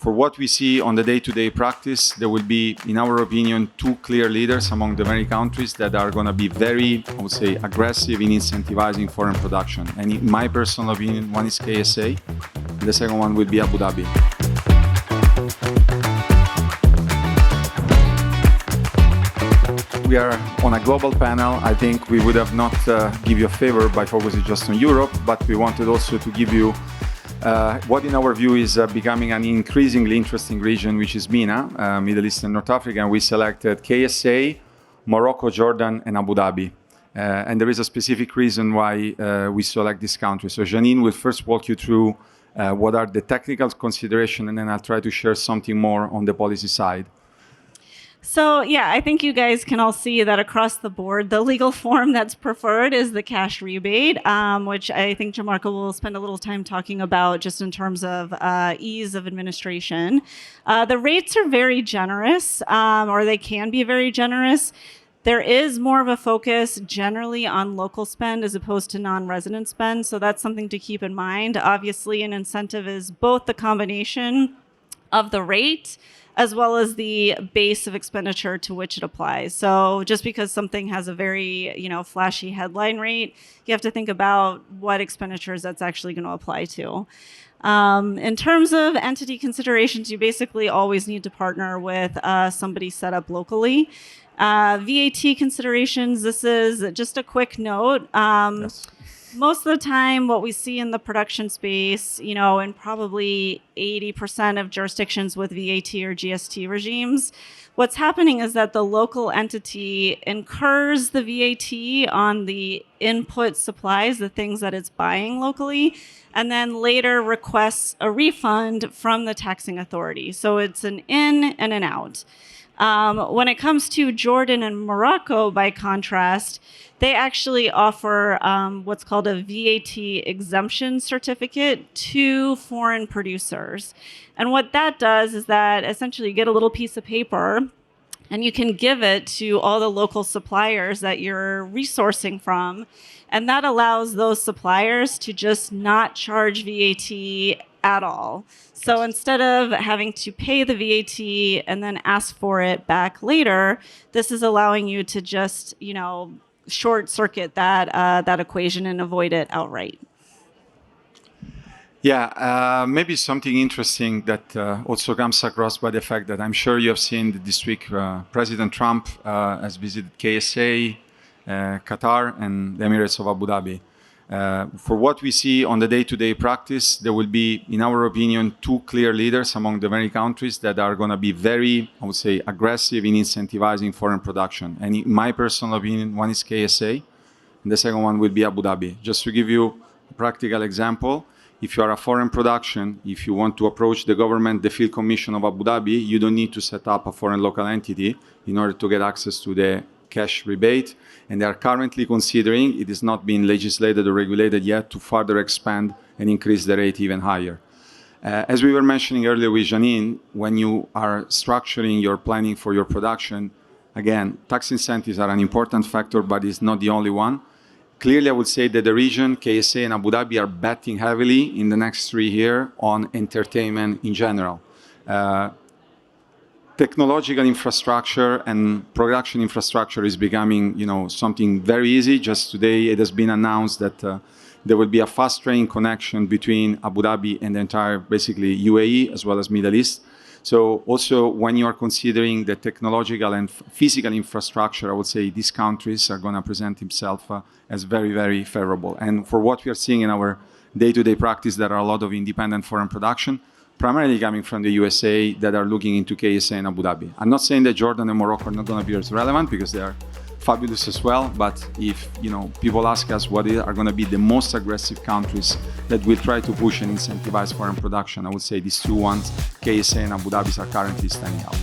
For what we see on the day-to-day practice, there will be, in our opinion, two clear leaders among the many countries that are going to be very, I would say, aggressive in incentivizing foreign production. And in my personal opinion, one is KSA, and the second one will be Abu Dhabi. We are on a global panel. I think we would have not give you a favor by focusing just on Europe, but we wanted also to give you what in our view is becoming an increasingly interesting region, which is MENA, Middle East and North Africa, and we selected KSA, Morocco, Jordan, and Abu Dhabi. And there is a specific reason why we select this country. So Jeaneane will first walk you through what are the technical considerations, and then I'll try to share something more on the policy side. So yeah, I think you guys can all see that across the board, the legal form that's preferred is the cash rebate, which I think Gianmarco will spend a little time talking about just in terms of ease of administration. The rates are very generous, or they can be very generous. There is more of a focus generally on local spend as opposed to non-resident spend, so that's something to keep in mind. Obviously, an incentive is both the combination of the rate as well as the base of expenditure to which it applies. So just because something has a very, flashy headline rate, you have to think about what expenditures that's actually going to apply to. In terms of entity considerations, you basically always need to partner with somebody set up locally. VAT considerations, this is just a quick note. Yes. Most of the time, what we see in the production space, in probably 80% of jurisdictions with VAT or GST regimes, what's happening is that the local entity incurs the VAT on the input supplies, the things that it's buying locally, and then later requests a refund from the taxing authority. So it's an in and an out. When it comes to Jordan and Morocco, by contrast, they actually offer what's called a VAT exemption certificate to foreign producers. And what that does is that essentially you get a little piece of paper and you can give it to all the local suppliers that you're resourcing from. And that allows those suppliers to just not charge VAT at all. So instead of having to pay the VAT and then ask for it back later, this is allowing you to just, short circuit that equation and avoid it outright. Yeah, maybe something interesting that also comes across by the fact that I'm sure you have seen that this week President Trump has visited KSA, Qatar, and the Emirates of Abu Dhabi. For what we see on the day-to-day practice, there will be, in our opinion, two clear leaders among the many countries that are going to be very, I would say, aggressive in incentivizing foreign production. And in my personal opinion, one is KSA, and the second one will be Abu Dhabi. Just to give you a practical example, if you are a foreign production, if you want to approach the government, the Field Commission of Abu Dhabi, you don't need to set up a foreign local entity in order to get access to the cash rebate, and they are currently considering, it is not being legislated or regulated yet, to further expand and increase the rate even higher. As we were mentioning earlier with Jeaneane, when you are structuring your planning for your production, again, tax incentives are an important factor, but it's not the only one. Clearly, I would say that the region, KSA and Abu Dhabi, are betting heavily in the next 3 years on entertainment in general. Technological infrastructure and production infrastructure is becoming, something very easy. Just today, it has been announced that there will be a fast train connection between Abu Dhabi and the entire, basically, UAE as well as Middle East. So also, when you are considering the technological and physical infrastructure, I would say these countries are going to present themselves as very, very favorable. And for what we are seeing in our day-to-day practice, there are a lot of independent foreign production, primarily coming from the USA, that are looking into KSA and Abu Dhabi. I'm not saying that Jordan and Morocco are not going to be as relevant, because they are fabulous as well. But if people ask us what are going to be the most aggressive countries that will try to push and incentivize foreign production, I would say these two ones, KSA and Abu Dhabi, are currently standing out.